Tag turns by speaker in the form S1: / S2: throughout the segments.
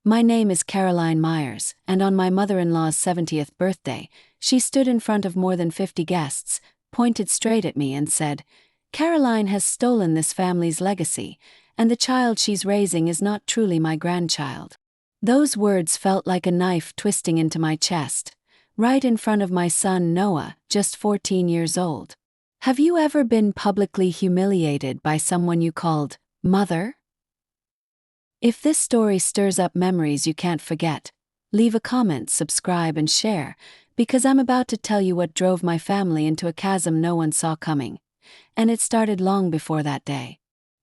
S1: My name is Caroline Myers, and on my mother-in-law's 70th birthday, she stood in front of more than 50 guests, pointed straight at me and said, "Caroline has stolen this family's legacy, and the child she's raising is not truly my grandchild." Those words felt like a knife twisting into my chest, right in front of my son Noah, just 14 years old. Have you ever been publicly humiliated by someone you called mother? If this story stirs up memories you can't forget, leave a comment, subscribe, and share, because I'm about to tell you what drove my family into a chasm no one saw coming. And it started long before that day.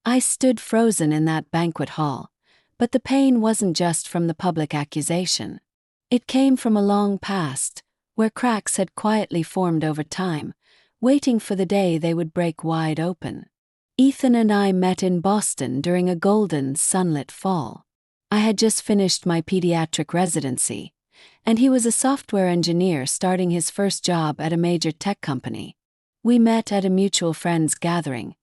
S1: I stood frozen in that banquet hall, but the pain wasn't just from the public accusation. It came from a long past, where cracks had quietly formed over time, waiting for the day they would break wide open. Ethan and I met in Boston during a golden, sunlit fall. I had just finished my pediatric residency, and he was a software engineer starting his first job at a major tech company. We met at a mutual friends gathering,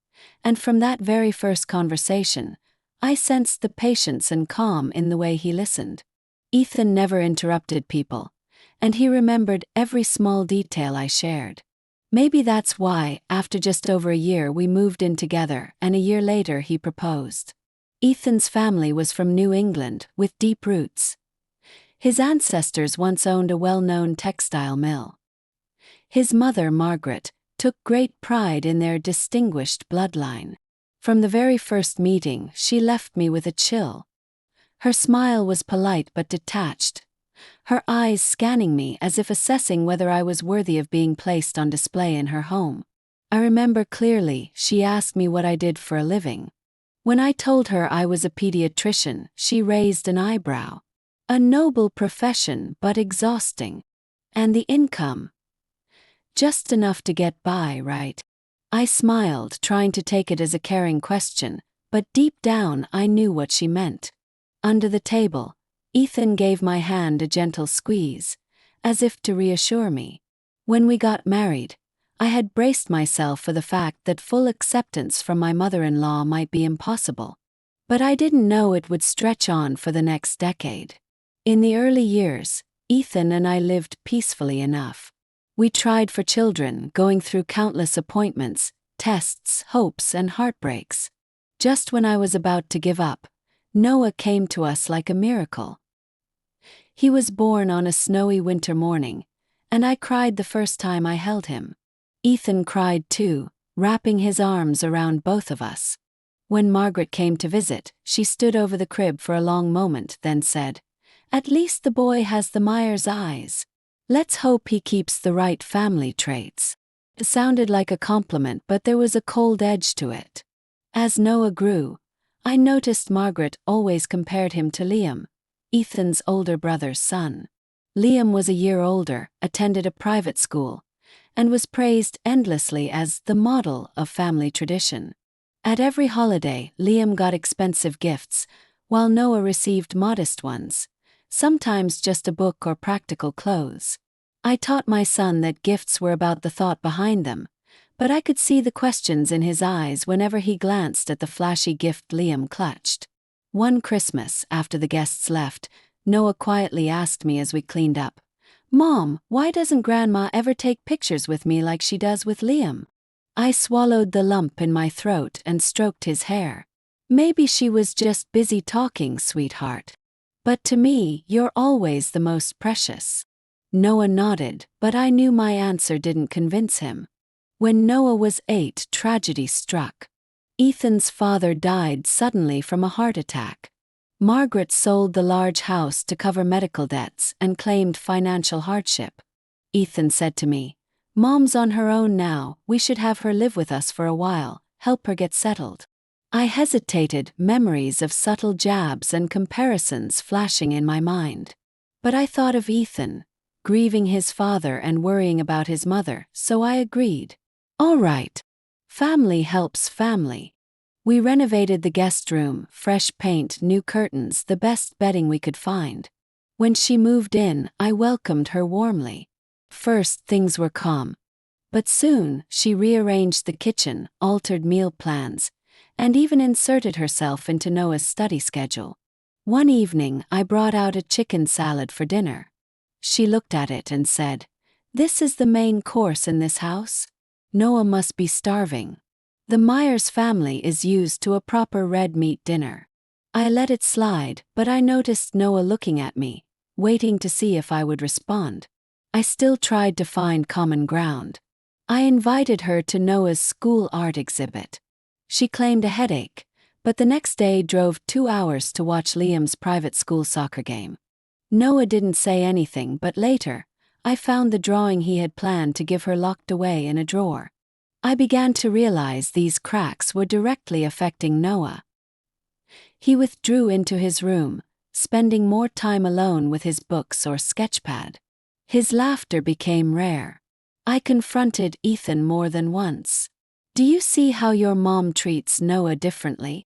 S1: and from that very first conversation, I sensed the patience and calm in the way he listened. Ethan never interrupted people, and he remembered every small detail I shared. Maybe that's why, after just over a year, we moved in together, and a year later he proposed. Ethan's family was from New England, with deep roots. His ancestors once owned a well-known textile mill. His mother, Margaret, took great pride in their distinguished bloodline. From the very first meeting, she left me with a chill. Her smile was polite but detached, her eyes scanning me as if assessing whether I was worthy of being placed on display in her home. I remember clearly she asked me what I did for a living. When I told her I was a pediatrician, she raised an eyebrow. A noble profession, but exhausting. And the income? Just enough to get by, right? I smiled, trying to take it as a caring question, but deep down I knew what she meant. Under the table, Ethan gave my hand a gentle squeeze, as if to reassure me. When we got married, I had braced myself for the fact that full acceptance from my mother-in-law might be impossible. But I didn't know it would stretch on for the next decade. In the early years, Ethan and I lived peacefully enough. We tried for children, going through countless appointments, tests, hopes, and heartbreaks. Just when I was about to give up, Noah came to us like a miracle. He was born on a snowy winter morning, and I cried the first time I held him. Ethan cried too, wrapping his arms around both of us. When Margaret came to visit, she stood over the crib for a long moment, then said, "At least the boy has the Myers eyes. Let's hope he keeps the right family traits." It sounded like a compliment, but there was a cold edge to it. As Noah grew, I noticed Margaret always compared him to Liam, Ethan's older brother's son. Liam was a year older, attended a private school, and was praised endlessly as the model of family tradition. At every holiday, Liam got expensive gifts, while Noah received modest ones, sometimes just a book or practical clothes. I taught my son that gifts were about the thought behind them, but I could see the questions in his eyes whenever he glanced at the flashy gift Liam clutched. One Christmas, after the guests left, Noah quietly asked me as we cleaned up, "Mom, why doesn't Grandma ever take pictures with me like she does with Liam?" I swallowed the lump in my throat and stroked his hair. "Maybe she was just busy talking, sweetheart. But to me, you're always the most precious." Noah nodded, but I knew my answer didn't convince him. When Noah was 8, tragedy struck. Ethan's father died suddenly from a heart attack. Margaret sold the large house to cover medical debts and claimed financial hardship. Ethan said to me, "Mom's on her own now, we should have her live with us for a while, help her get settled." I hesitated, memories of subtle jabs and comparisons flashing in my mind. But I thought of Ethan, grieving his father and worrying about his mother, so I agreed. All right. Family helps family. We renovated the guest room, fresh paint, new curtains, the best bedding we could find. When she moved in, I welcomed her warmly. First, things were calm. But soon, she rearranged the kitchen, altered meal plans, and even inserted herself into Noah's study schedule. One evening, I brought out a chicken salad for dinner. She looked at it and said, "This is the main course in this house? Noah must be starving." The Myers family is used to a proper red meat dinner. I let it slide, but I noticed Noah looking at me, waiting to see if I would respond. I still tried to find common ground. I invited her to Noah's school art exhibit. She claimed a headache, but the next day drove 2 hours to watch Liam's private school soccer game. Noah didn't say anything, but later, I found the drawing he had planned to give her locked away in a drawer. I began to realize these cracks were directly affecting Noah. He withdrew into his room, spending more time alone with his books or sketchpad. His laughter became rare. I confronted Ethan more than once. "Do you see how your mom treats Noah differently?"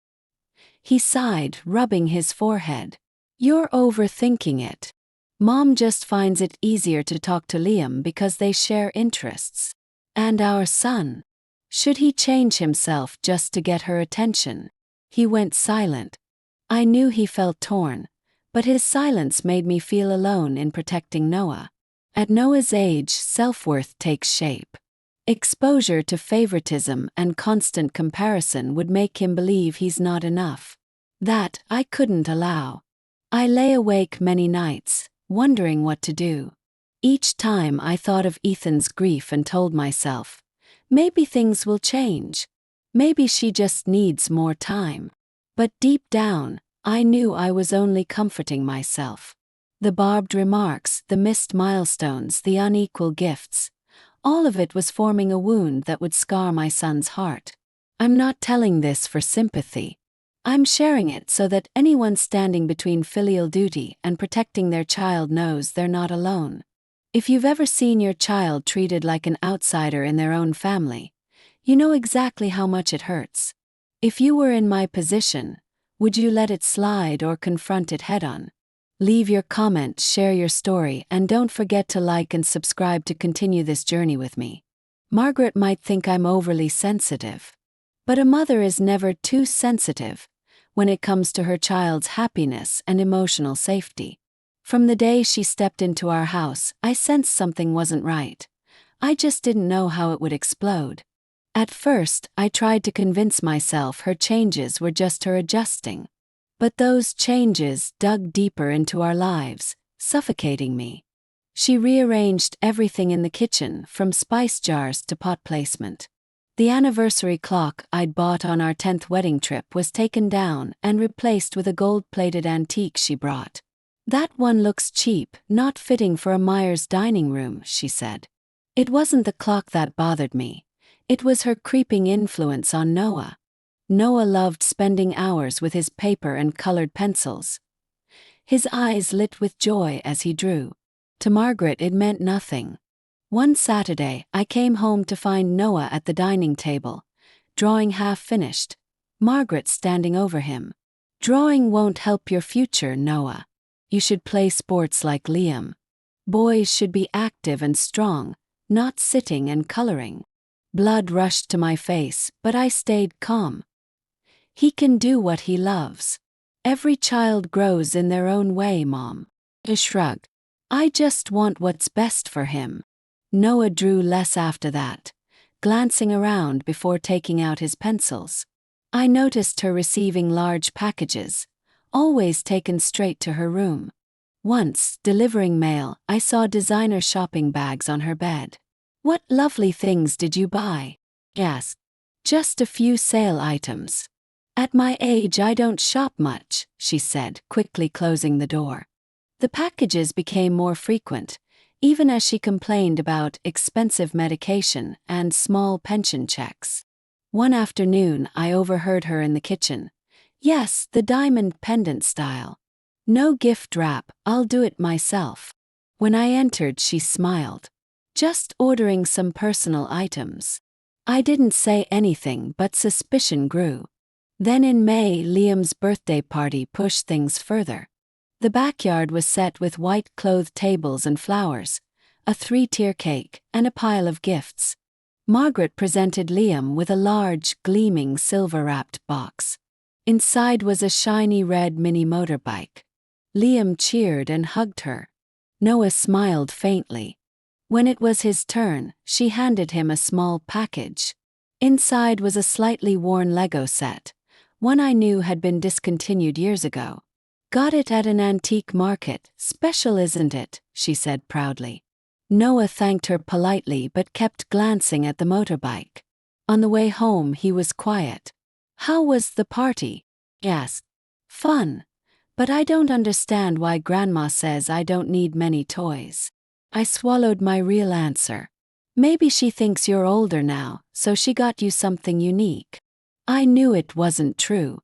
S1: He sighed, rubbing his forehead. "You're overthinking it. Mom just finds it easier to talk to Liam because they share interests. And our son. Should he change himself just to get her attention?" He went silent. I knew he felt torn, but his silence made me feel alone in protecting Noah. At Noah's age, self-worth takes shape. Exposure to favoritism and constant comparison would make him believe he's not enough. That I couldn't allow. I lay awake many nights, wondering what to do. Each time I thought of Ethan's grief and told myself, maybe things will change. Maybe she just needs more time. But deep down, I knew I was only comforting myself. The barbed remarks, the missed milestones, the unequal gifts, all of it was forming a wound that would scar my son's heart. I'm not telling this for sympathy. I'm sharing it so that anyone standing between filial duty and protecting their child knows they're not alone. If you've ever seen your child treated like an outsider in their own family, you know exactly how much it hurts. If you were in my position, would you let it slide or confront it head-on? Leave your comment, share your story, and don't forget to like and subscribe to continue this journey with me. Margaret might think I'm overly sensitive. But a mother is never too sensitive when it comes to her child's happiness and emotional safety. From the day she stepped into our house, I sensed something wasn't right. I just didn't know how it would explode. At first, I tried to convince myself her changes were just her adjusting. But those changes dug deeper into our lives, suffocating me. She rearranged everything in the kitchen, from spice jars to pot placement. The anniversary clock I'd bought on our 10th wedding trip was taken down and replaced with a gold-plated antique she brought. "That one looks cheap, not fitting for a Myers dining room," she said. It wasn't the clock that bothered me. It was her creeping influence on Noah. Noah loved spending hours with his paper and colored pencils. His eyes lit with joy as he drew. To Margaret it meant nothing. One Saturday, I came home to find Noah at the dining table, drawing half-finished, Margaret standing over him. "Drawing won't help your future, Noah. You should play sports like Liam. Boys should be active and strong, not sitting and coloring." Blood rushed to my face, but I stayed calm. "He can do what he loves. Every child grows in their own way, Mom." I shrugged. "I just want what's best for him." Noah drew less after that, glancing around before taking out his pencils. I noticed her receiving large packages, always taken straight to her room. Once, delivering mail, I saw designer shopping bags on her bed. "What lovely things did you buy?" I asked. "Just a few sale items. At my age I don't shop much," she said, quickly closing the door. The packages became more frequent, even as she complained about expensive medication and small pension checks. One afternoon I overheard her in the kitchen. "Yes, the diamond pendant style. No gift wrap, I'll do it myself." When I entered, she smiled. "Just ordering some personal items." I didn't say anything, but suspicion grew. Then in May, Liam's birthday party pushed things further. The backyard was set with white-clothed tables and flowers, a 3-tier cake, and a pile of gifts. Margaret presented Liam with a large, gleaming silver-wrapped box. Inside was a shiny red mini motorbike. Liam cheered and hugged her. Noah smiled faintly. When it was his turn, she handed him a small package. Inside was a slightly worn Lego set, one I knew had been discontinued years ago. "Got it at an antique market, special isn't it?" she said proudly. Noah thanked her politely but kept glancing at the motorbike. On the way home he was quiet. "How was the party?" he asked. "Fun. But I don't understand why Grandma says I don't need many toys." I swallowed my real answer. "Maybe she thinks you're older now, so she got you something unique." I knew it wasn't true.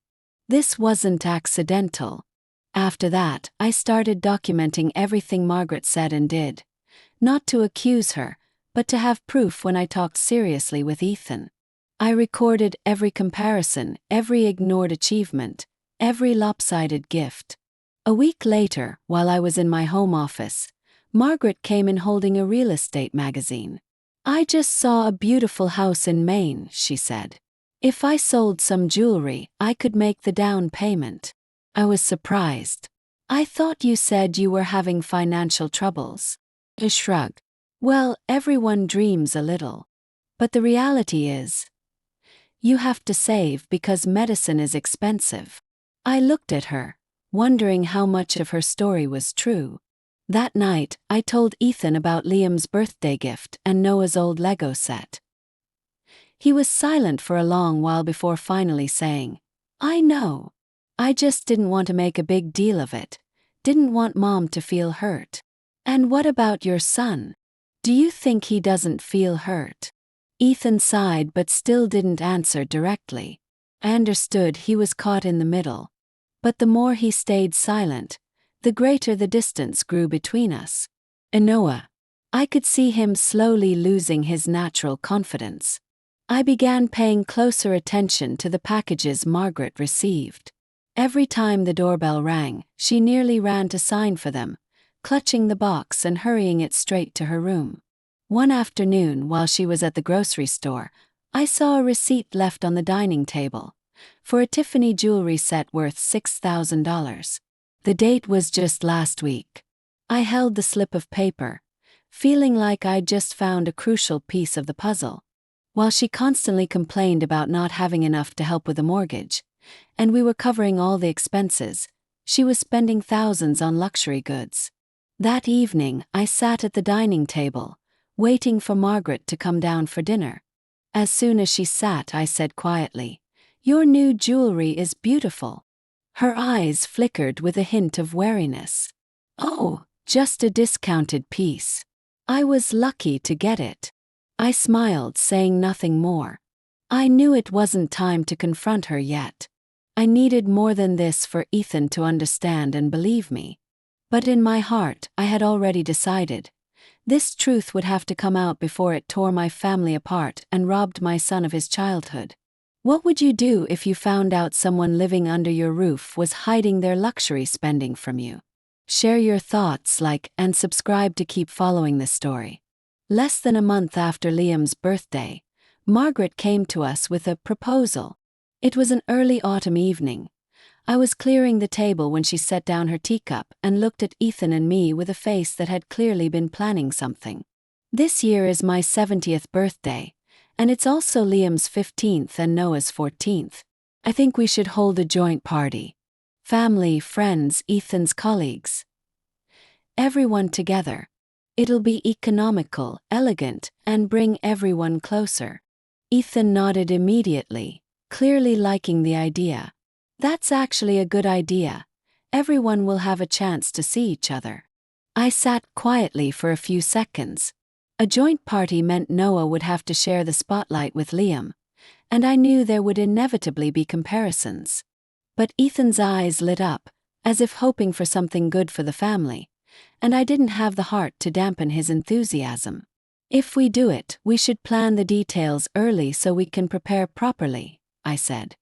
S1: This wasn't accidental. After that, I started documenting everything Margaret said and did. Not to accuse her, but to have proof when I talked seriously with Ethan. I recorded every comparison, every ignored achievement, every lopsided gift. A week later, while I was in my home office, Margaret came in holding a real estate magazine. "I just saw a beautiful house in Maine," she said. "If I sold some jewelry, I could make the down payment." I was surprised. "I thought you said you were having financial troubles." I shrugged. "Well, everyone dreams a little. But the reality is, you have to save because medicine is expensive." I looked at her, wondering how much of her story was true. That night, I told Ethan about Liam's birthday gift and Noah's old Lego set. He was silent for a long while before finally saying, "I know. I just didn't want to make a big deal of it. Didn't want Mom to feel hurt." "And what about your son? Do you think he doesn't feel hurt?" Ethan sighed but still didn't answer directly. I understood he was caught in the middle. But the more he stayed silent, the greater the distance grew between us. And Noah. I could see him slowly losing his natural confidence. I began paying closer attention to the packages Margaret received. Every time the doorbell rang, she nearly ran to sign for them, clutching the box and hurrying it straight to her room. One afternoon, while she was at the grocery store, I saw a receipt left on the dining table for a Tiffany jewelry set worth $6,000. The date was just last week. I held the slip of paper, feeling like I'd just found a crucial piece of the puzzle. While she constantly complained about not having enough to help with the mortgage, and we were covering all the expenses, she was spending thousands on luxury goods. That evening, I sat at the dining table, waiting for Margaret to come down for dinner. As soon as she sat, I said quietly, "Your new jewelry is beautiful." Her eyes flickered with a hint of wariness. "Oh, just a discounted piece. I was lucky to get it." I smiled, saying nothing more. I knew it wasn't time to confront her yet. I needed more than this for Ethan to understand and believe me. But in my heart, I had already decided. This truth would have to come out before it tore my family apart and robbed my son of his childhood. What would you do if you found out someone living under your roof was hiding their luxury spending from you? Share your thoughts, like, and subscribe to keep following this story. Less than a month after Liam's birthday, Margaret came to us with a proposal. It was an early autumn evening. I was clearing the table when she set down her teacup and looked at Ethan and me with a face that had clearly been planning something. "This year is my 70th birthday, and it's also Liam's 15th and Noah's 14th. I think we should hold a joint party. Family, friends, Ethan's colleagues. Everyone together. It'll be economical, elegant, and bring everyone closer." Ethan nodded immediately, clearly liking the idea. "That's actually a good idea. Everyone will have a chance to see each other." I sat quietly for a few seconds. A joint party meant Noah would have to share the spotlight with Liam, and I knew there would inevitably be comparisons. But Ethan's eyes lit up, as if hoping for something good for the family, and I didn't have the heart to dampen his enthusiasm. "If we do it, we should plan the details early so we can prepare properly," I said.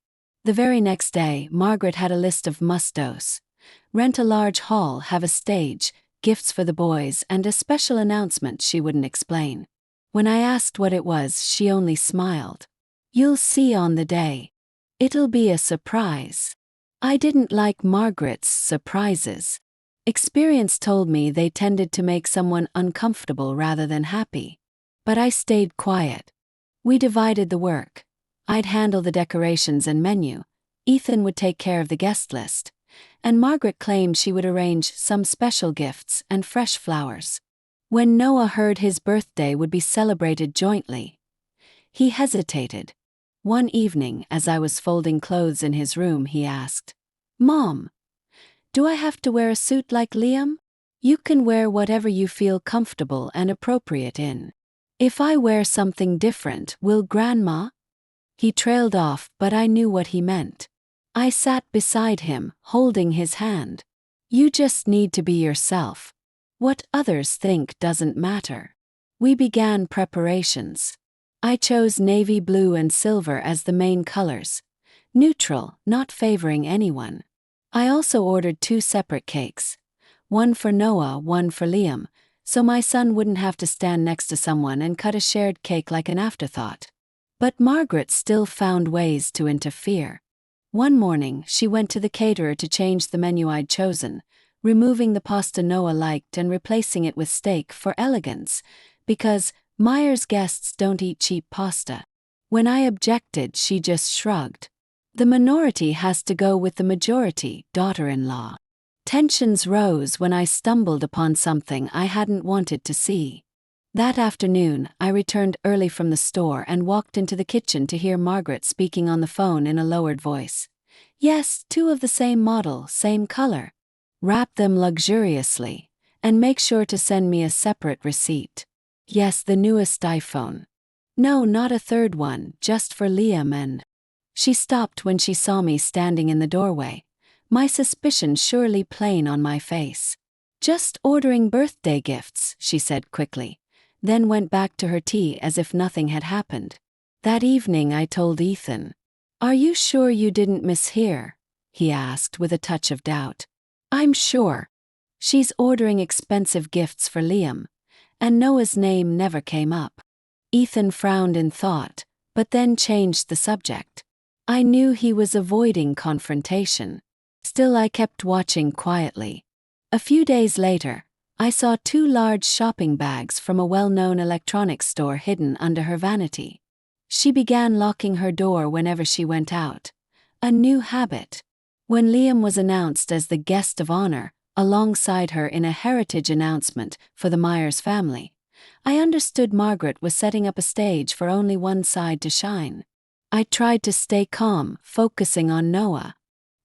S1: The very next day, Margaret had a list of must-dos. Rent a large hall, have a stage, gifts for the boys, and a special announcement she wouldn't explain. When I asked what it was, she only smiled. "You'll see on the day." It'll be a surprise. I didn't like Margaret's surprises. Experience told me they tended to make someone uncomfortable rather than happy. But I stayed quiet. We divided the work. I'd handle the decorations and menu. Ethan would take care of the guest list. And Margaret claimed she would arrange some special gifts and fresh flowers. When Noah heard his birthday would be celebrated jointly, he hesitated. One evening, as I was folding clothes in his room, he asked, "Mom, do I have to wear a suit like Liam? You can wear whatever you feel comfortable and appropriate in. If I wear something different, will Grandma?" He trailed off, but I knew what he meant. I sat beside him, holding his hand. You just need to be yourself. What others think doesn't matter. We began preparations. I chose navy blue and silver as the main colors. Neutral, not favoring anyone. I also ordered 2 separate cakes. One for Noah, one for Liam, so my son wouldn't have to stand next to someone and cut a shared cake like an afterthought. But Margaret still found ways to interfere. One morning, she went to the caterer to change the menu I'd chosen, removing the pasta Noah liked and replacing it with steak for elegance, because Meyer's guests don't eat cheap pasta. When I objected, she just shrugged. The minority has to go with the majority, daughter-in-law. Tensions rose when I stumbled upon something I hadn't wanted to see. That afternoon, I returned early from the store and walked into the kitchen to hear Margaret speaking on the phone in a lowered voice. "Yes, 2 of the same model, same color. Wrap them luxuriously, and make sure to send me a separate receipt. Yes, the newest iPhone. No, not a third one, just for Liam and..." She stopped when she saw me standing in the doorway, my suspicion surely plain on my face. "Just ordering birthday gifts," she said quickly, then went back to her tea as if nothing had happened. That evening I told Ethan. "Are you sure you didn't mishear?" he asked with a touch of doubt. "I'm sure. She's ordering expensive gifts for Liam, and Noah's name never came up." Ethan frowned in thought, but then changed the subject. I knew he was avoiding confrontation. Still, I kept watching quietly. A few days later, I saw 2 large shopping bags from a well-known electronics store hidden under her vanity. She began locking her door whenever she went out. A new habit. When Liam was announced as the guest of honor, alongside her in a heritage announcement for the Myers family, I understood Margaret was setting up a stage for only one side to shine. I tried to stay calm, focusing on Noah.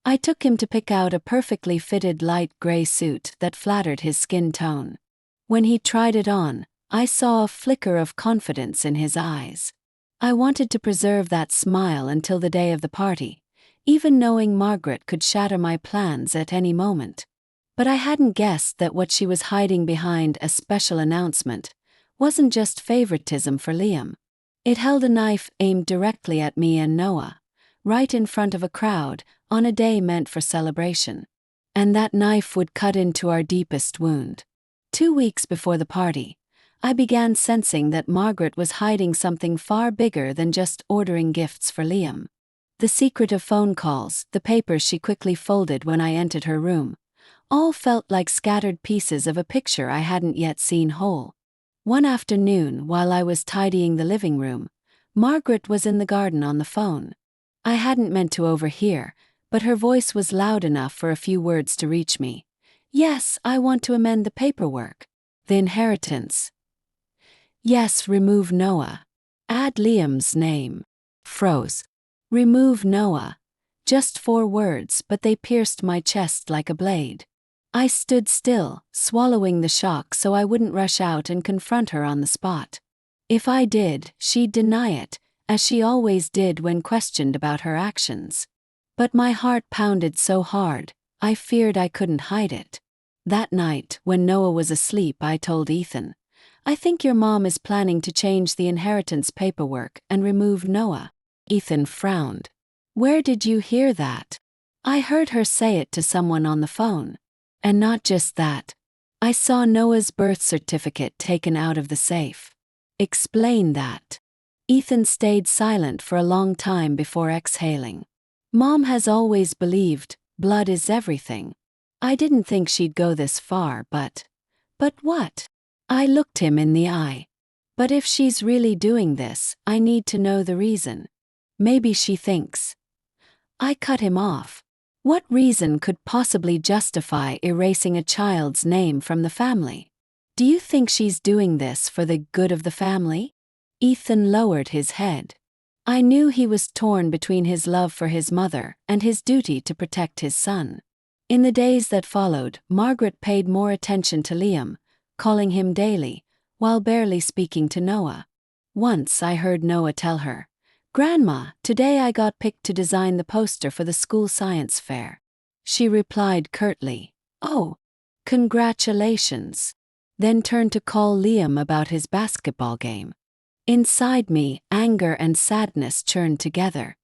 S1: I took him to pick out a perfectly fitted light gray suit that flattered his skin tone. When he tried it on, I saw a flicker of confidence in his eyes. I wanted to preserve that smile until the day of the party, even knowing Margaret could shatter my plans at any moment. But I hadn't guessed that what she was hiding behind a special announcement wasn't just favoritism for Liam. It held a knife aimed directly at me and Noah, right in front of a crowd, on a day meant for celebration. And that knife would cut into our deepest wound. 2 weeks before the party, I began sensing that Margaret was hiding something far bigger than just ordering gifts for Liam. The secret of phone calls, the papers she quickly folded when I entered her room, all felt like scattered pieces of a picture I hadn't yet seen whole. One afternoon, while I was tidying the living room, Margaret was in the garden on the phone. I hadn't meant to overhear, but her voice was loud enough for a few words to reach me. "Yes, I want to amend the paperwork. The inheritance. Yes, remove Noah. Add Liam's name." Froze. Remove Noah. Just 4 words, but they pierced my chest like a blade. I stood still, swallowing the shock so I wouldn't rush out and confront her on the spot. If I did, she'd deny it, as she always did when questioned about her actions. But my heart pounded so hard, I feared I couldn't hide it. That night, when Noah was asleep, I told Ethan, "I think your mom is planning to change the inheritance paperwork and remove Noah." Ethan frowned. "Where did you hear that?" "I heard her say it to someone on the phone. And not just that. I saw Noah's birth certificate taken out of the safe." "Explain that." Ethan stayed silent for a long time before exhaling. Mom has always believed blood is everything. I didn't think she'd go this far, but what? I looked him in the eye. But if she's really doing this, I need to know the reason. Maybe she thinks. I cut him off. What reason could possibly justify erasing a child's name from the family? Do you think she's doing this for the good of the family? Ethan lowered his head. I knew he was torn between his love for his mother and his duty to protect his son. In the days that followed, Margaret paid more attention to Liam, calling him daily, while barely speaking to Noah. Once I heard Noah tell her, "Grandma, today I got picked to design the poster for the school science fair." She replied curtly, "Oh, congratulations," then turned to call Liam about his basketball game. Inside me, anger and sadness churned together.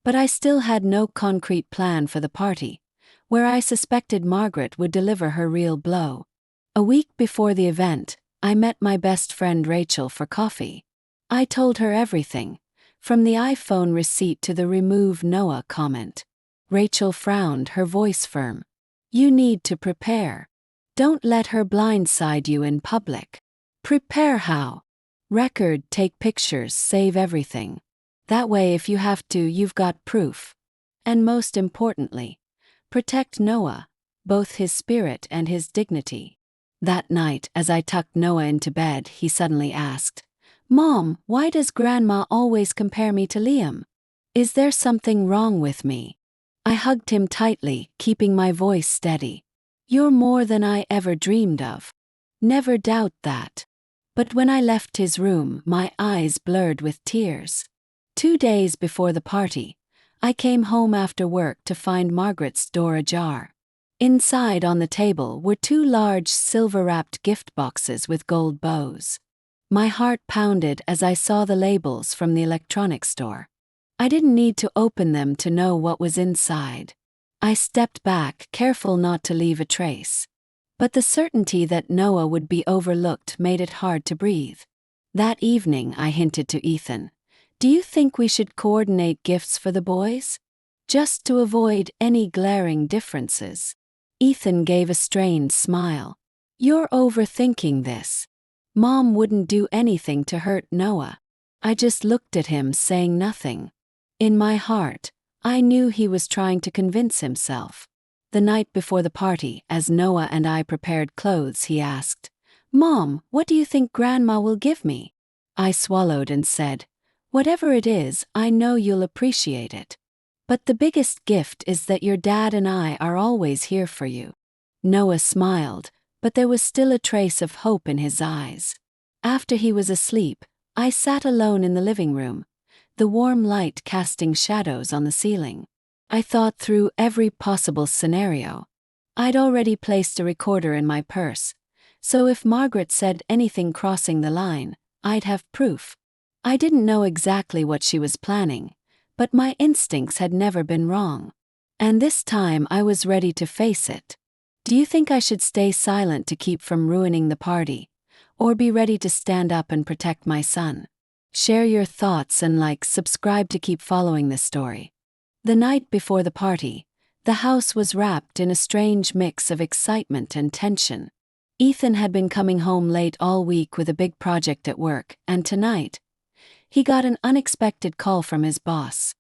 S1: But I still had no concrete plan for the party, where I suspected Margaret would deliver her real blow. A week before the event, I met my best friend Rachel for coffee. I told her everything, from the iPhone receipt to the "remove Noah" comment. Rachel frowned, her voice firm. "You need to prepare. Don't let her blindside you in public." "Prepare how?" "Record, take pictures, save everything. That way if you have to, you've got proof. And most importantly, protect Noah, both his spirit and his dignity." That night, as I tucked Noah into bed, he suddenly asked, "Mom, why does Grandma always compare me to Liam? Is there something wrong with me?" I hugged him tightly, keeping my voice steady. "You're more than I ever dreamed of. Never doubt that." But when I left his room, my eyes blurred with tears. 2 days before the party, I came home after work to find Margaret's door ajar. Inside on the table were 2 large silver-wrapped gift boxes with gold bows. My heart pounded as I saw the labels from the electronics store. I didn't need to open them to know what was inside. I stepped back, careful not to leave a trace. But the certainty that Noah would be overlooked made it hard to breathe. That evening I hinted to Ethan, "Do you think we should coordinate gifts for the boys? Just to avoid any glaring differences." Ethan gave a strained smile. "You're overthinking this. Mom wouldn't do anything to hurt Noah." I just looked at him, saying nothing. In my heart, I knew he was trying to convince himself. The night before the party, as Noah and I prepared clothes, he asked, "Mom, what do you think Grandma will give me?" I swallowed and said, "Whatever it is, I know you'll appreciate it. But the biggest gift is that your dad and I are always here for you." Noah smiled, but there was still a trace of hope in his eyes. After he was asleep, I sat alone in the living room, the warm light casting shadows on the ceiling. I thought through every possible scenario. I'd already placed a recorder in my purse, so if Margaret said anything crossing the line, I'd have proof. I didn't know exactly what she was planning, but my instincts had never been wrong. And this time I was ready to face it. Do you think I should stay silent to keep from ruining the party, or be ready to stand up and protect my son? Share your thoughts and subscribe to keep following this story. The night before the party, the house was wrapped in a strange mix of excitement and tension. Ethan had been coming home late all week with a big project at work, and tonight, he got an unexpected call from his boss.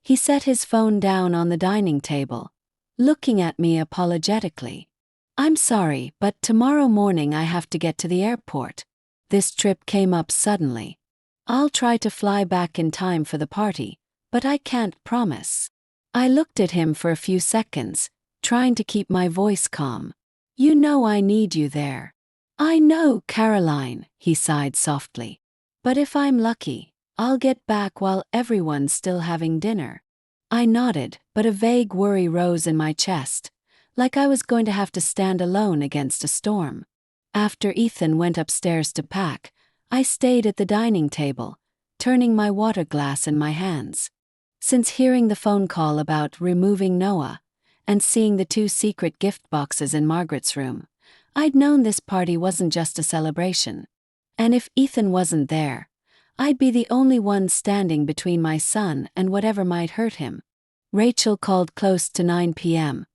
S1: He set his phone down on the dining table, looking at me apologetically. "I'm sorry, but tomorrow morning I have to get to the airport. This trip came up suddenly. I'll try to fly back in time for the party, but I can't promise." I looked at him for a few seconds, trying to keep my voice calm. "You know I need you there." "I know, Caroline," he sighed softly. "But if I'm lucky, I'll get back while everyone's still having dinner." I nodded, but a vague worry rose in my chest, like I was going to have to stand alone against a storm. After Ethan went upstairs to pack, I stayed at the dining table, turning my water glass in my hands. Since hearing the phone call about removing Noah, and seeing the 2 secret gift boxes in Margaret's room, I'd known this party wasn't just a celebration. And if Ethan wasn't there, I'd be the only one standing between my son and whatever might hurt him. Rachel called close to 9 p.m.,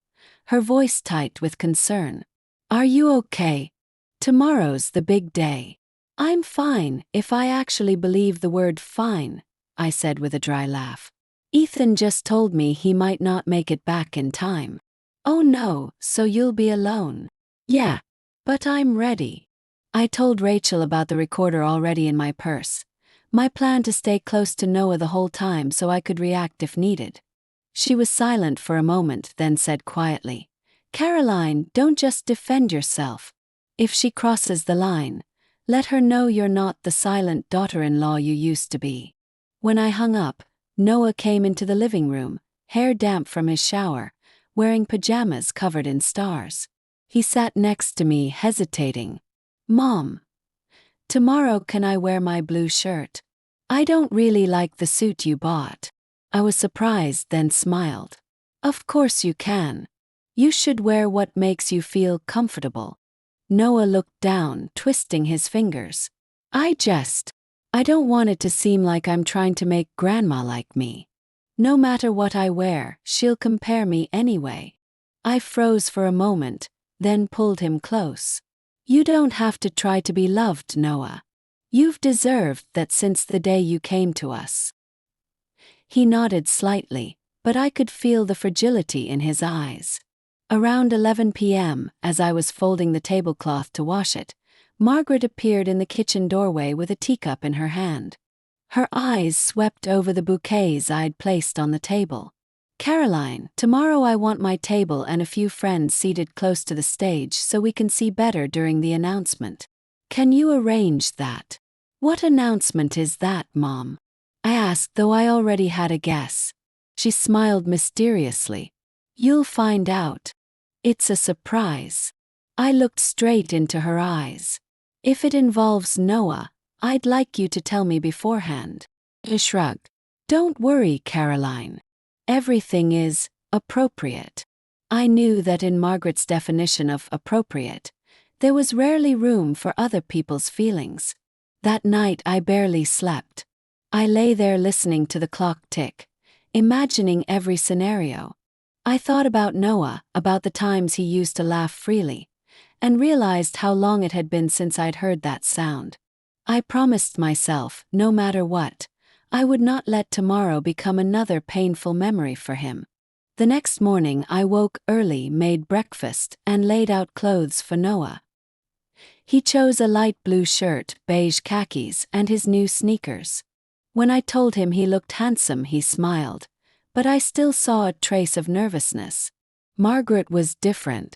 S1: her voice tight with concern. Are you okay? Tomorrow's the big day. I'm fine, if I actually believe the word fine, I said with a dry laugh. Ethan just told me he might not make it back in time. Oh no, so you'll be alone? Yeah. But I'm ready. I told Rachel about the recorder already in my purse. My plan to stay close to Noah the whole time so I could react if needed. She was silent for a moment, then said quietly, Caroline, don't just defend yourself. If she crosses the line, let her know you're not the silent daughter-in-law you used to be. When I hung up, Noah came into the living room, hair damp from his shower, wearing pajamas covered in stars. He sat next to me, hesitating. Mom, tomorrow can I wear my blue shirt? I don't really like the suit you bought. I was surprised, then smiled. Of course you can. You should wear what makes you feel comfortable. Noah looked down, twisting his fingers. I don't want it to seem like I'm trying to make grandma like me. No matter what I wear, she'll compare me anyway. I froze for a moment, then pulled him close. You don't have to try to be loved, Noah. You've deserved that since the day you came to us. He nodded slightly, but I could feel the fragility in his eyes. Around 11 p.m., as I was folding the tablecloth to wash it, Margaret appeared in the kitchen doorway with a teacup in her hand. Her eyes swept over the bouquets I'd placed on the table. Caroline, tomorrow I want my table and a few friends seated close to the stage so we can see better during the announcement. Can you arrange that? What announcement is that, Mom? I asked, though I already had a guess. She smiled mysteriously. You'll find out. It's a surprise. I looked straight into her eyes. If it involves Noah, I'd like you to tell me beforehand. She shrugged. Don't worry, Caroline. Everything is appropriate. I knew that in Margaret's definition of appropriate, there was rarely room for other people's feelings. That night I barely slept. I lay there listening to the clock tick, imagining every scenario. I thought about Noah, about the times he used to laugh freely, and realized how long it had been since I'd heard that sound. I promised myself, no matter what, I would not let tomorrow become another painful memory for him. The next morning I woke early, made breakfast, and laid out clothes for Noah. He chose a light blue shirt, beige khakis, and his new sneakers. When I told him he looked handsome, he smiled, but I still saw a trace of nervousness. Margaret was different.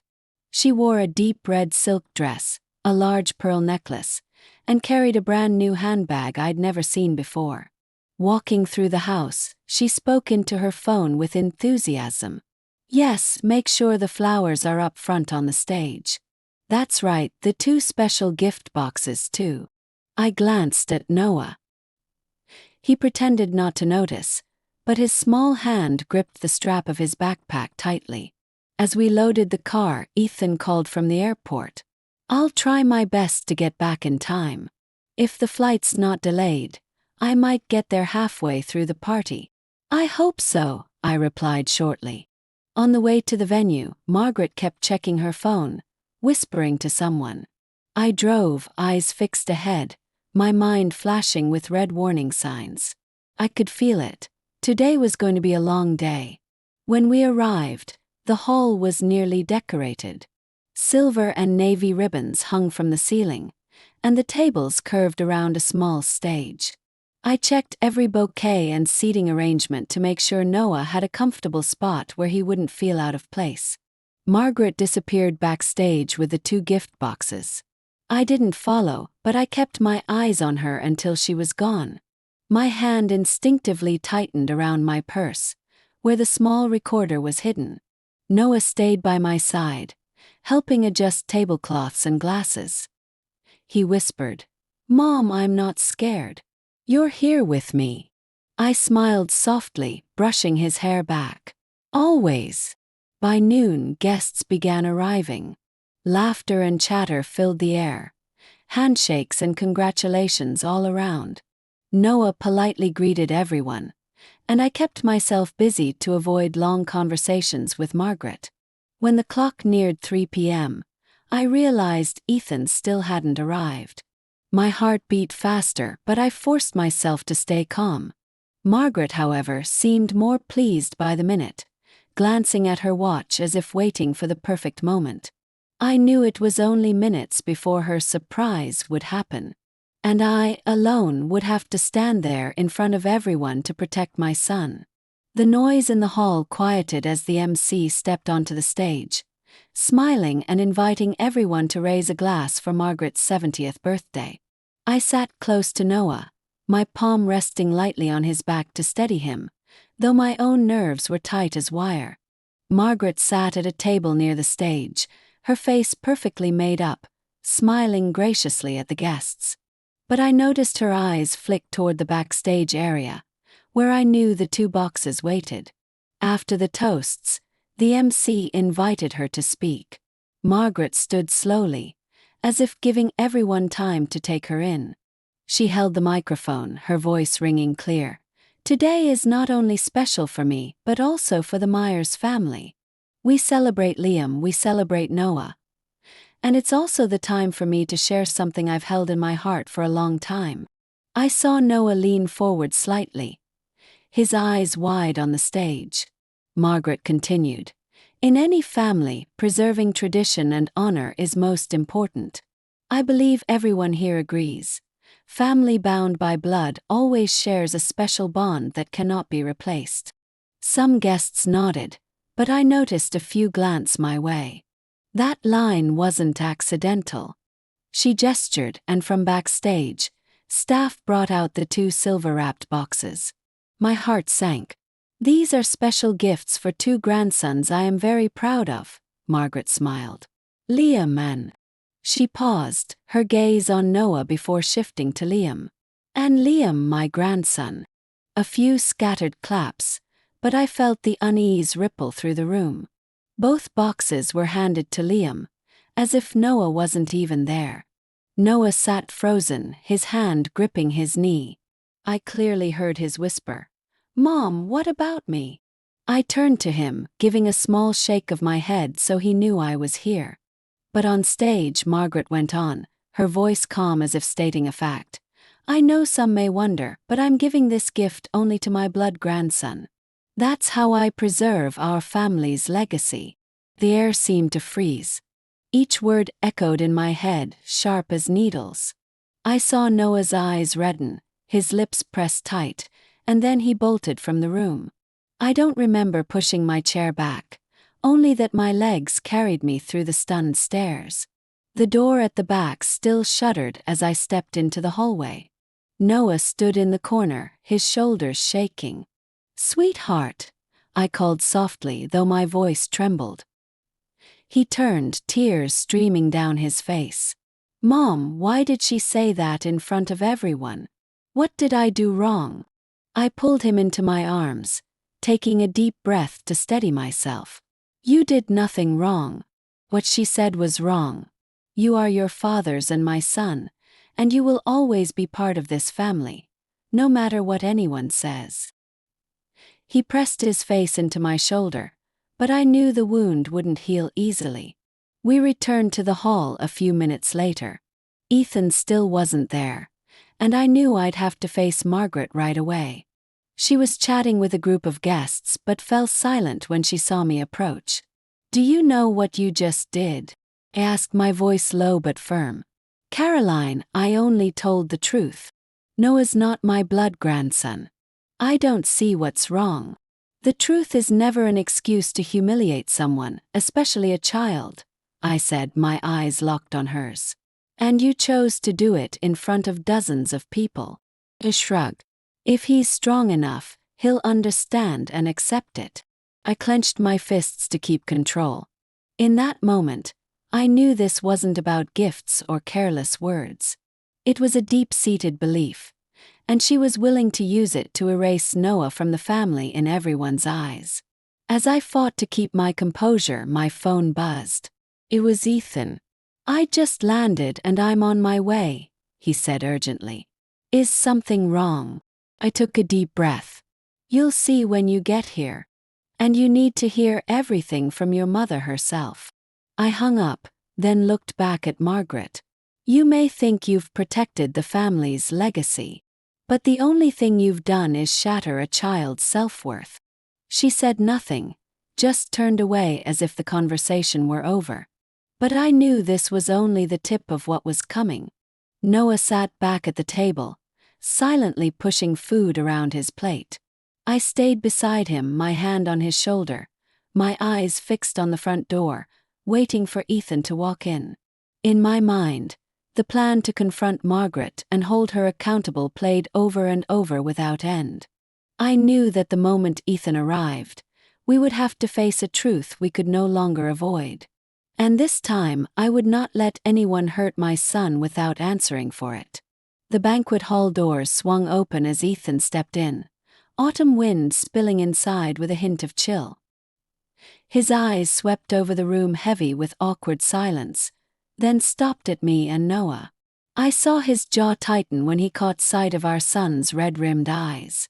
S1: She wore a deep red silk dress, a large pearl necklace, and carried a brand new handbag I'd never seen before. Walking through the house, she spoke into her phone with enthusiasm. Yes, make sure the flowers are up front on the stage. That's right, the 2 special gift boxes too. I glanced at Noah. He pretended not to notice, but his small hand gripped the strap of his backpack tightly. As we loaded the car, Ethan called from the airport. I'll try my best to get back in time. If the flight's not delayed, I might get there halfway through the party. I hope so, I replied shortly. On the way to the venue, Margaret kept checking her phone, whispering to someone. I drove, eyes fixed ahead, my mind flashing with red warning signs. I could feel it. Today was going to be a long day. When we arrived, the hall was nearly decorated. Silver and navy ribbons hung from the ceiling, and the tables curved around a small stage. I checked every bouquet and seating arrangement to make sure Noah had a comfortable spot where he wouldn't feel out of place. Margaret disappeared backstage with the 2 gift boxes. I didn't follow, but I kept my eyes on her until she was gone. My hand instinctively tightened around my purse, where the small recorder was hidden. Noah stayed by my side, helping adjust tablecloths and glasses. He whispered, Mom, I'm not scared. You're here with me. I smiled softly, brushing his hair back. Always. By noon, guests began arriving. Laughter and chatter filled the air. Handshakes and congratulations all around. Noah politely greeted everyone, and I kept myself busy to avoid long conversations with Margaret. When the clock neared 3 p.m., I realized Ethan still hadn't arrived. My heart beat faster, but I forced myself to stay calm. Margaret, however, seemed more pleased by the minute, glancing at her watch as if waiting for the perfect moment. I knew it was only minutes before her surprise would happen, and I, alone, would have to stand there in front of everyone to protect my son. The noise in the hall quieted as the MC stepped onto the stage, smiling and inviting everyone to raise a glass for Margaret's 70th birthday. I sat close to Noah, my palm resting lightly on his back to steady him, though my own nerves were tight as wire. Margaret sat at a table near the stage, her face perfectly made up, smiling graciously at the guests. But I noticed her eyes flick toward the backstage area, where I knew the 2 boxes waited. After the toasts, the MC invited her to speak. Margaret stood slowly, as if giving everyone time to take her in. She held the microphone, her voice ringing clear. Today is not only special for me, but also for the Myers family. We celebrate Liam, we celebrate Noah. And it's also the time for me to share something I've held in my heart for a long time. I saw Noah lean forward slightly, his eyes wide on the stage. Margaret continued, "In any family, preserving tradition and honor is most important. I believe everyone here agrees. Family bound by blood always shares a special bond that cannot be replaced." Some guests nodded, but I noticed a few glance my way. That line wasn't accidental. She gestured, and from backstage, staff brought out the 2 silver-wrapped boxes. My heart sank. "These are special gifts for 2 grandsons I am very proud of," Margaret smiled. "Liam and..." She paused, her gaze on Noah before shifting to Liam. "And Liam, my grandson." A few scattered claps, but I felt the unease ripple through the room. Both boxes were handed to Liam, as if Noah wasn't even there. Noah sat frozen, his hand gripping his knee. I clearly heard his whisper, "Mom, what about me?" I turned to him, giving a small shake of my head so he knew I was here. But on stage, Margaret went on, her voice calm as if stating a fact. "I know some may wonder, but I'm giving this gift only to my blood grandson. That's how I preserve our family's legacy." The air seemed to freeze. Each word echoed in my head, sharp as needles. I saw Noah's eyes redden, his lips pressed tight, and then he bolted from the room. I don't remember pushing my chair back, only that my legs carried me through the stunned stairs. The door at the back still shuddered as I stepped into the hallway. Noah stood in the corner, his shoulders shaking. "Sweetheart," I called softly, though my voice trembled. He turned, tears streaming down his face. "Mom, why did she say that in front of everyone? What did I do wrong?" I pulled him into my arms, taking a deep breath to steady myself. "You did nothing wrong. What she said was wrong. You are your father's and my son, and you will always be part of this family, no matter what anyone says." He pressed his face into my shoulder, but I knew the wound wouldn't heal easily. We returned to the hall a few minutes later. Ethan still wasn't there, and I knew I'd have to face Margaret right away. She was chatting with a group of guests but fell silent when she saw me approach. "Do you know what you just did?" I asked, my voice low but firm. "Caroline, I only told the truth. Noah's not my blood grandson. I don't see what's wrong. The truth is never an excuse to humiliate someone, especially a child," I said, my eyes locked on hers. "And you chose to do it in front of dozens of people." A shrug. "If he's strong enough, he'll understand and accept it." I clenched my fists to keep control. In that moment, I knew this wasn't about gifts or careless words. It was a deep-seated belief, and she was willing to use it to erase Noah from the family in everyone's eyes. As I fought to keep my composure, my phone buzzed. It was Ethan. "I just landed and I'm on my way," he said urgently. "Is something wrong?" I took a deep breath. You'll see when you get here. And you need to hear everything from your mother herself. I hung up, then looked back at Margaret. You may think you've protected the family's legacy, but the only thing you've done is shatter a child's self-worth. She said nothing, just turned away as if the conversation were over. But I knew this was only the tip of what was coming. Noah sat back at the table, silently pushing food around his plate. I stayed beside him, my hand on his shoulder, my eyes fixed on the front door, waiting for Ethan to walk in. In my mind, the plan to confront Margaret and hold her accountable played over and over without end. I knew that the moment Ethan arrived, we would have to face a truth we could no longer avoid. And this time I would not let anyone hurt my son without answering for it. The banquet hall doors swung open as Ethan stepped in, autumn wind spilling inside with a hint of chill. His eyes swept over the room heavy with awkward silence, then stopped at me and Noah. I saw his jaw tighten when he caught sight of our son's red-rimmed eyes.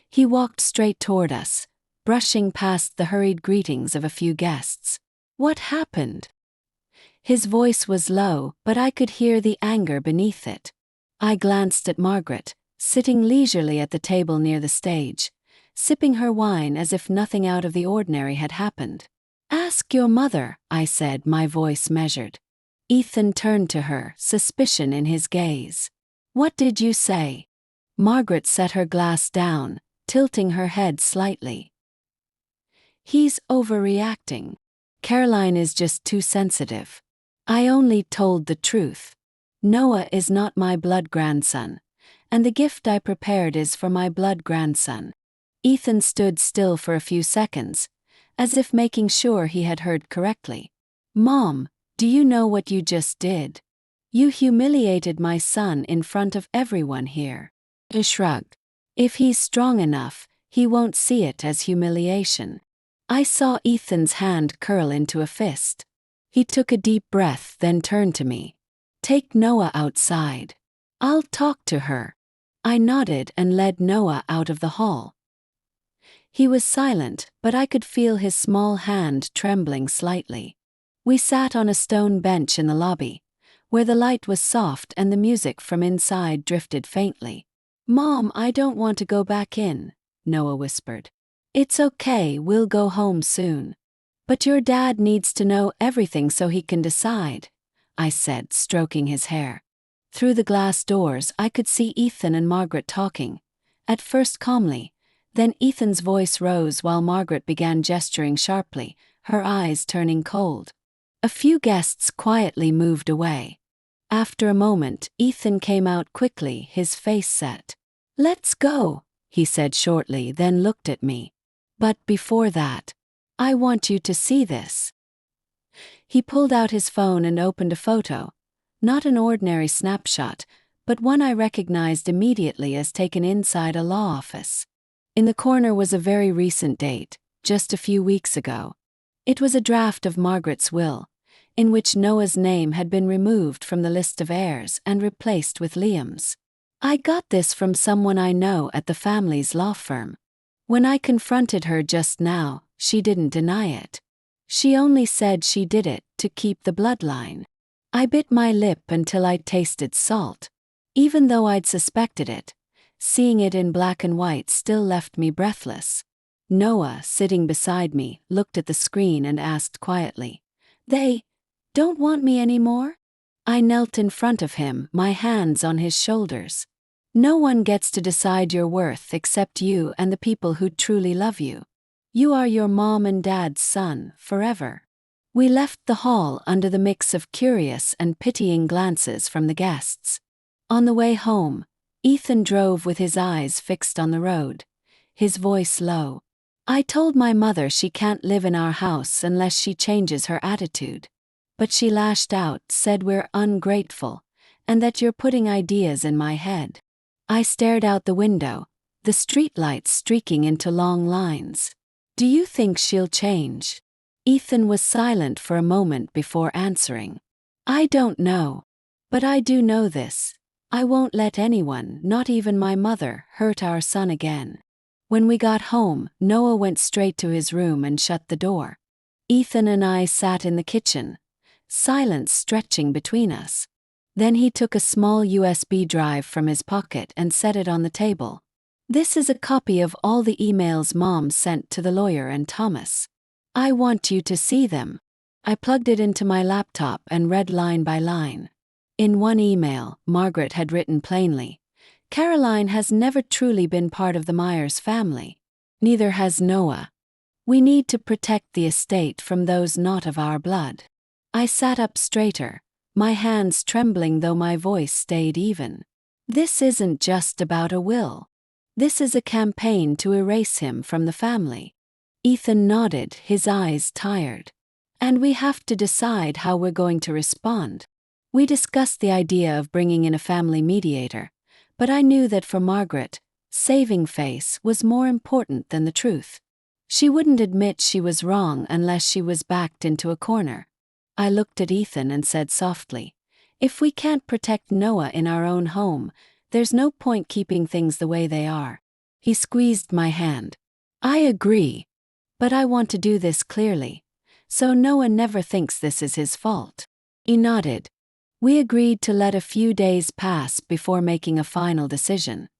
S1: He walked straight toward us, brushing past the hurried greetings of a few guests. What happened? His voice was low, but I could hear the anger beneath it. I glanced at Margaret, sitting leisurely at the table near the stage, sipping her wine as if nothing out of the ordinary had happened. Ask your mother, I said, my voice measured. Ethan turned to her, suspicion in his gaze. What did you say? Margaret set her glass down, tilting her head slightly. He's overreacting. Caroline is just too sensitive. I only told the truth. Noah is not my blood grandson, and the gift I prepared is for my blood grandson. Ethan stood still for a few seconds, as if making sure he had heard correctly. Mom, do you know what you just did? You humiliated my son in front of everyone here. I shrugged. If he's strong enough, he won't see it as humiliation. I saw Ethan's hand curl into a fist. He took a deep breath, then turned to me. Take Noah outside. I'll talk to her. I nodded and led Noah out of the hall. He was silent, but I could feel his small hand trembling slightly. We sat on a stone bench in the lobby, where the light was soft and the music from inside drifted faintly. Mom, I don't want to go back in, Noah whispered. It's okay, we'll go home soon. But your dad needs to know everything so he can decide, I said, stroking his hair. Through the glass doors I could see Ethan and Margaret talking, at first calmly. Then Ethan's voice rose while Margaret began gesturing sharply, her eyes turning cold. A few guests quietly moved away. After a moment, Ethan came out quickly, his face set. Let's go, he said shortly, then looked at me. But before that, I want you to see this. He pulled out his phone and opened a photo, not an ordinary snapshot, but one I recognized immediately as taken inside a law office. In the corner was a very recent date, just a few weeks ago. It was a draft of Margaret's will, in which Noah's name had been removed from the list of heirs and replaced with Liam's. I got this from someone I know at the family's law firm. When I confronted her just now, she didn't deny it. She only said she did it to keep the bloodline. I bit my lip until I tasted salt. Even though I'd suspected it, seeing it in black and white still left me breathless. Noah, sitting beside me, looked at the screen and asked quietly, They don't want me anymore? I knelt in front of him, my hands on his shoulders. No one gets to decide your worth except you and the people who truly love you. You are your mom and dad's son, forever. We left the hall under the mix of curious and pitying glances from the guests. On the way home, Ethan drove with his eyes fixed on the road, his voice low. I told my mother she can't live in our house unless she changes her attitude. But she lashed out, said we're ungrateful, and that you're putting ideas in my head. I stared out the window, the streetlights streaking into long lines. Do you think she'll change? Ethan was silent for a moment before answering. I don't know. But I do know this. I won't let anyone, not even my mother, hurt our son again. When we got home, Noah went straight to his room and shut the door. Ethan and I sat in the kitchen, silence stretching between us. Then he took a small USB drive from his pocket and set it on the table. "This is a copy of all the emails Mom sent to the lawyer and Thomas. I want you to see them." I plugged it into my laptop and read line by line. In one email, Margaret had written plainly, "Caroline has never truly been part of the Myers family. Neither has Noah. We need to protect the estate from those not of our blood." I sat up straighter, my hands trembling though my voice stayed even. "This isn't just about a will. This is a campaign to erase him from the family." Ethan nodded, his eyes tired. "And we have to decide how we're going to respond." We discussed the idea of bringing in a family mediator, but I knew that for Margaret, saving face was more important than the truth. She wouldn't admit she was wrong unless she was backed into a corner. I looked at Ethan and said softly, "If we can't protect Noah in our own home, there's no point keeping things the way they are." He squeezed my hand. "I agree. But I want to do this clearly, so Noah never thinks this is his fault." He nodded. We agreed to let a few days pass before making a final decision.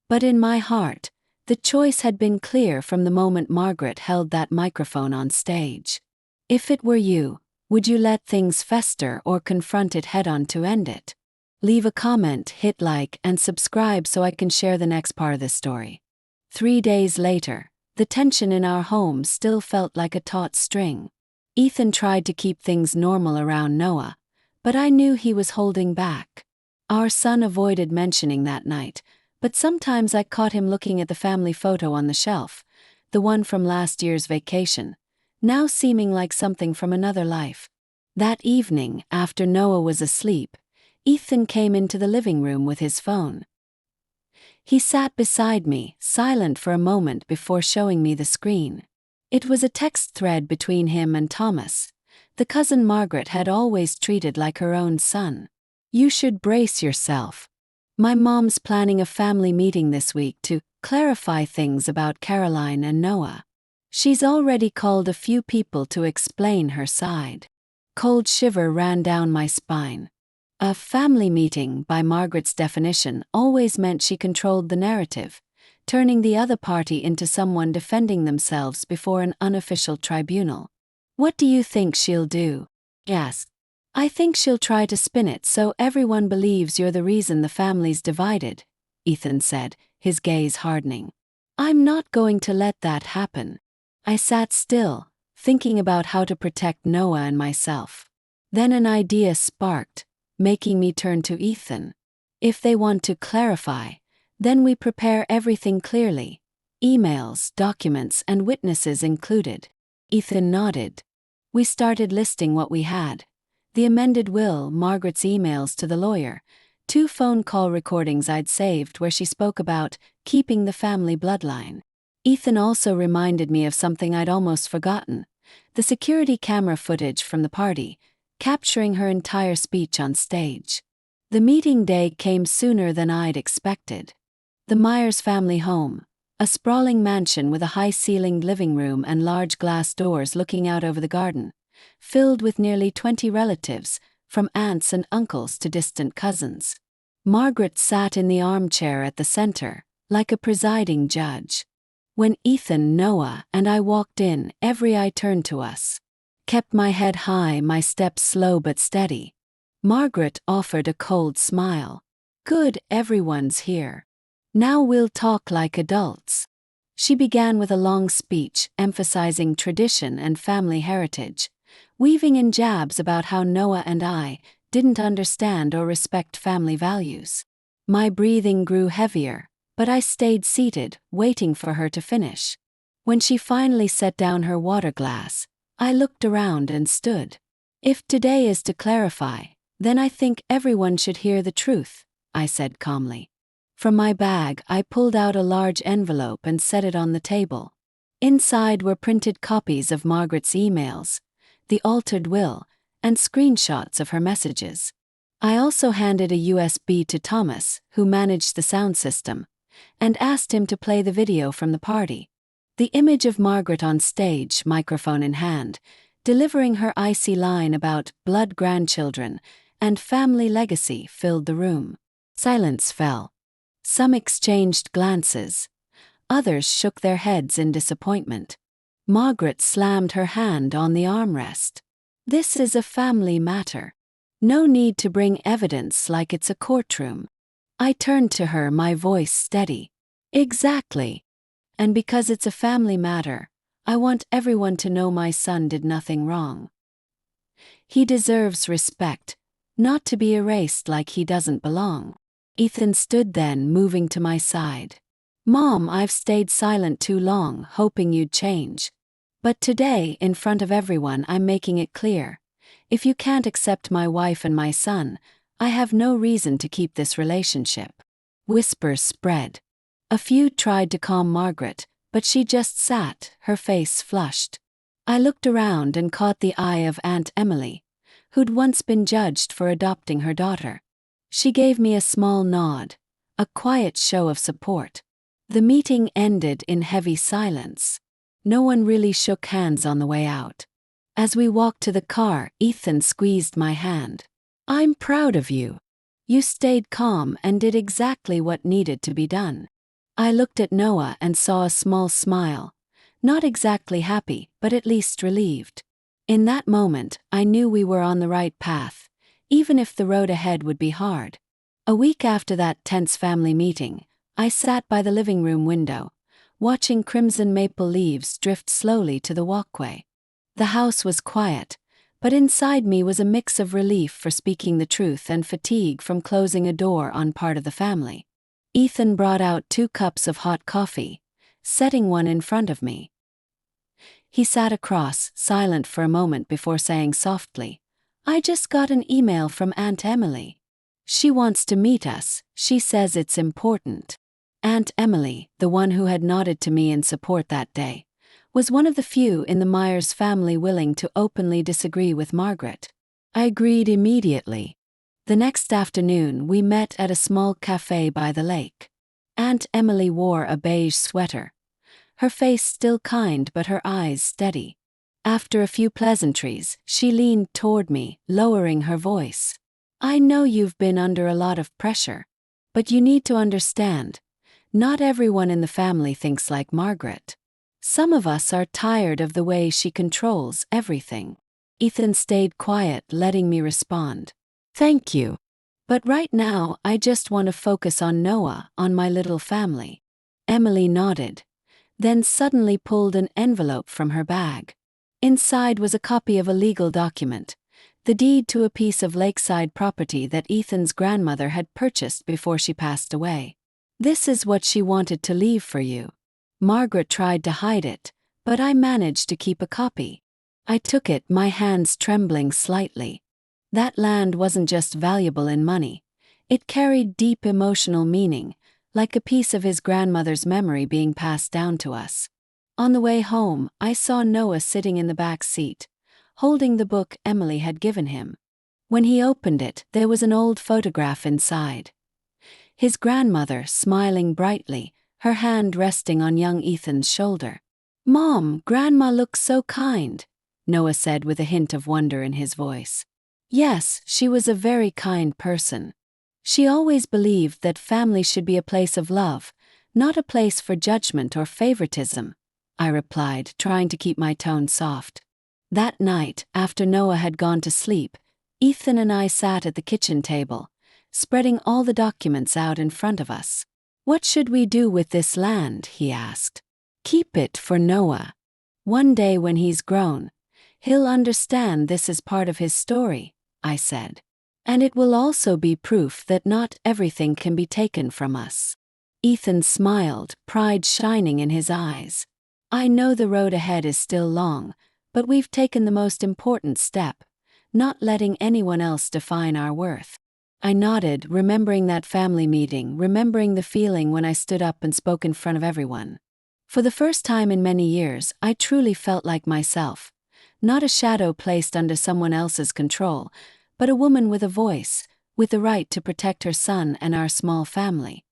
S1: But in my heart, the choice had been clear from the moment Margaret held that microphone on stage. If it were you, would you let things fester or confront it head-on to end it? Leave a comment, hit like, and subscribe so I can share the next part of this story. 3 days later, the tension in our home still felt like a taut string. Ethan tried to keep things normal around Noah, but I knew he was holding back. Our son avoided mentioning that night, but sometimes I caught him looking at the family photo on the shelf, the one from last year's vacation, now seeming like something from another life. That evening, after Noah was asleep, Ethan came into the living room with his phone. He sat beside me, silent for a moment before showing me the screen. It was a text thread between him and Thomas, the cousin Margaret had always treated like her own son. "You should brace yourself. My mom's planning a family meeting this week to clarify things about Caroline and Noah. She's already called a few people to explain her side." Cold shiver ran down my spine. A family meeting, by Margaret's definition, always meant she controlled the narrative, turning the other party into someone defending themselves before an unofficial tribunal. "What do you think she'll do?" he asked. "I think she'll try to spin it so everyone believes you're the reason the family's divided," Ethan said, his gaze hardening. "I'm not going to let that happen." I sat still, thinking about how to protect Noah and myself. Then an idea sparked, making me turn to Ethan. "If they want to clarify, then we prepare everything clearly, emails, documents, and witnesses included." Ethan nodded. We started listing what we had: the amended will, Margaret's emails to the lawyer, 2 phone call recordings I'd saved where she spoke about keeping the family bloodline. Ethan also reminded me of something I'd almost forgotten: the security camera footage from the party, capturing her entire speech on stage. The meeting day came sooner than I'd expected. The Myers family home, a sprawling mansion with a high-ceilinged living room and large glass doors looking out over the garden, filled with nearly 20 relatives, from aunts and uncles to distant cousins. Margaret sat in the armchair at the center, like a presiding judge. When Ethan, Noah, and I walked in, every eye turned to us. Kept my head high, my steps slow but steady. Margaret offered a cold smile. "Good, everyone's here. Now we'll talk like adults." She began with a long speech emphasizing tradition and family heritage, weaving in jabs about how Noah and I didn't understand or respect family values. My breathing grew heavier, but I stayed seated, waiting for her to finish. When she finally set down her water glass, I looked around and stood. "If today is to clarify, then I think everyone should hear the truth," I said calmly. From my bag, I pulled out a large envelope and set it on the table. Inside were printed copies of Margaret's emails, the altered will, and screenshots of her messages. I also handed a USB to Thomas, who managed the sound system, and asked him to play the video from the party. The image of Margaret on stage, microphone in hand, delivering her icy line about blood grandchildren and family legacy filled the room. Silence fell. Some exchanged glances. Others shook their heads in disappointment. Margaret slammed her hand on the armrest. "This is a family matter. No need to bring evidence like it's a courtroom." I turned to her, my voice steady. "Exactly. And because it's a family matter, I want everyone to know my son did nothing wrong. He deserves respect, not to be erased like he doesn't belong." Ethan stood then, moving to my side. "Mom, I've stayed silent too long, hoping you'd change. But today, in front of everyone, I'm making it clear. If you can't accept my wife and my son, I have no reason to keep this relationship." Whispers spread. A few tried to calm Margaret, but she just sat, her face flushed. I looked around and caught the eye of Aunt Emily, who'd once been judged for adopting her daughter. She gave me a small nod, a quiet show of support. The meeting ended in heavy silence. No one really shook hands on the way out. As we walked to the car, Ethan squeezed my hand. "I'm proud of you. You stayed calm and did exactly what needed to be done." I looked at Noah and saw a small smile. Not exactly happy, but at least relieved. In that moment, I knew we were on the right path, even if the road ahead would be hard. A week after that tense family meeting, I sat by the living room window, watching crimson maple leaves drift slowly to the walkway. The house was quiet, but inside me was a mix of relief for speaking the truth and fatigue from closing a door on part of the family. Ethan brought out 2 cups of hot coffee, setting one in front of me. He sat across, silent for a moment before saying softly, "I just got an email from Aunt Emily. She wants to meet us, she says it's important." Aunt Emily, the one who had nodded to me in support that day, was one of the few in the Myers family willing to openly disagree with Margaret. I agreed immediately. The next afternoon we met at a small cafe by the lake. Aunt Emily wore a beige sweater, her face still kind but her eyes steady. After a few pleasantries, she leaned toward me, lowering her voice. "I know you've been under a lot of pressure, but you need to understand, not everyone in the family thinks like Margaret. Some of us are tired of the way she controls everything." Ethan stayed quiet, letting me respond. "Thank you. But right now, I just want to focus on Noah, on my little family." Emily nodded, then suddenly pulled an envelope from her bag. Inside was a copy of a legal document, the deed to a piece of lakeside property that Ethan's grandmother had purchased before she passed away. "This is what she wanted to leave for you." Margaret tried to hide it, but I managed to keep a copy. I took it, my hands trembling slightly. That land wasn't just valuable in money. It carried deep emotional meaning, like a piece of his grandmother's memory being passed down to us. On the way home, I saw Noah sitting in the back seat, holding the book Emily had given him. When he opened it, there was an old photograph inside. His grandmother, smiling brightly, her hand resting on young Ethan's shoulder. "Mom, Grandma looks so kind," Noah said with a hint of wonder in his voice. "Yes, she was a very kind person. She always believed that family should be a place of love, not a place for judgment or favoritism," I replied, trying to keep my tone soft. That night, after Noah had gone to sleep, Ethan and I sat at the kitchen table, spreading all the documents out in front of us. "What should we do with this land?" he asked. "Keep it for Noah. One day when he's grown, he'll understand this is part of his story," I said. "And it will also be proof that not everything can be taken from us." Ethan smiled, pride shining in his eyes. "I know the road ahead is still long, but we've taken the most important step, not letting anyone else define our worth." I nodded, remembering that family meeting, remembering the feeling when I stood up and spoke in front of everyone. For the first time in many years, I truly felt like myself. Not a shadow placed under someone else's control, but a woman with a voice, with the right to protect her son and our small family.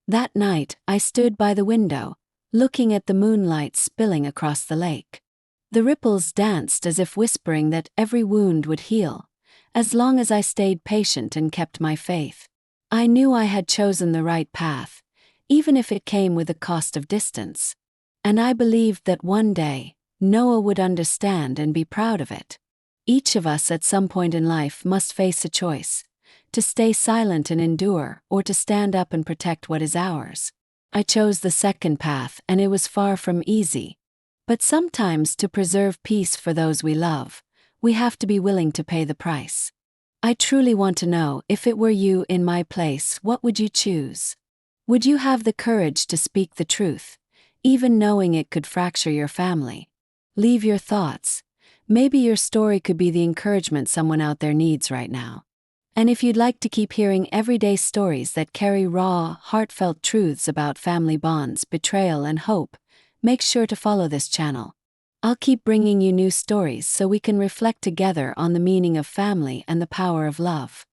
S1: That night, I stood by the window, looking at the moonlight spilling across the lake. The ripples danced as if whispering that every wound would heal, as long as I stayed patient and kept my faith. I knew I had chosen the right path, even if it came with a cost of distance. And I believed that one day, Noah would understand and be proud of it. Each of us at some point in life must face a choice: to stay silent and endure, or to stand up and protect what is ours. I chose the second path, and it was far from easy. But sometimes, to preserve peace for those we love, we have to be willing to pay the price. I truly want to know, if it were you in my place, what would you choose? Would you have the courage to speak the truth, even knowing it could fracture your family? Leave your thoughts. Maybe your story could be the encouragement someone out there needs right now. And if you'd like to keep hearing everyday stories that carry raw, heartfelt truths about family bonds, betrayal, and hope, make sure to follow this channel. I'll keep bringing you new stories so we can reflect together on the meaning of family and the power of love.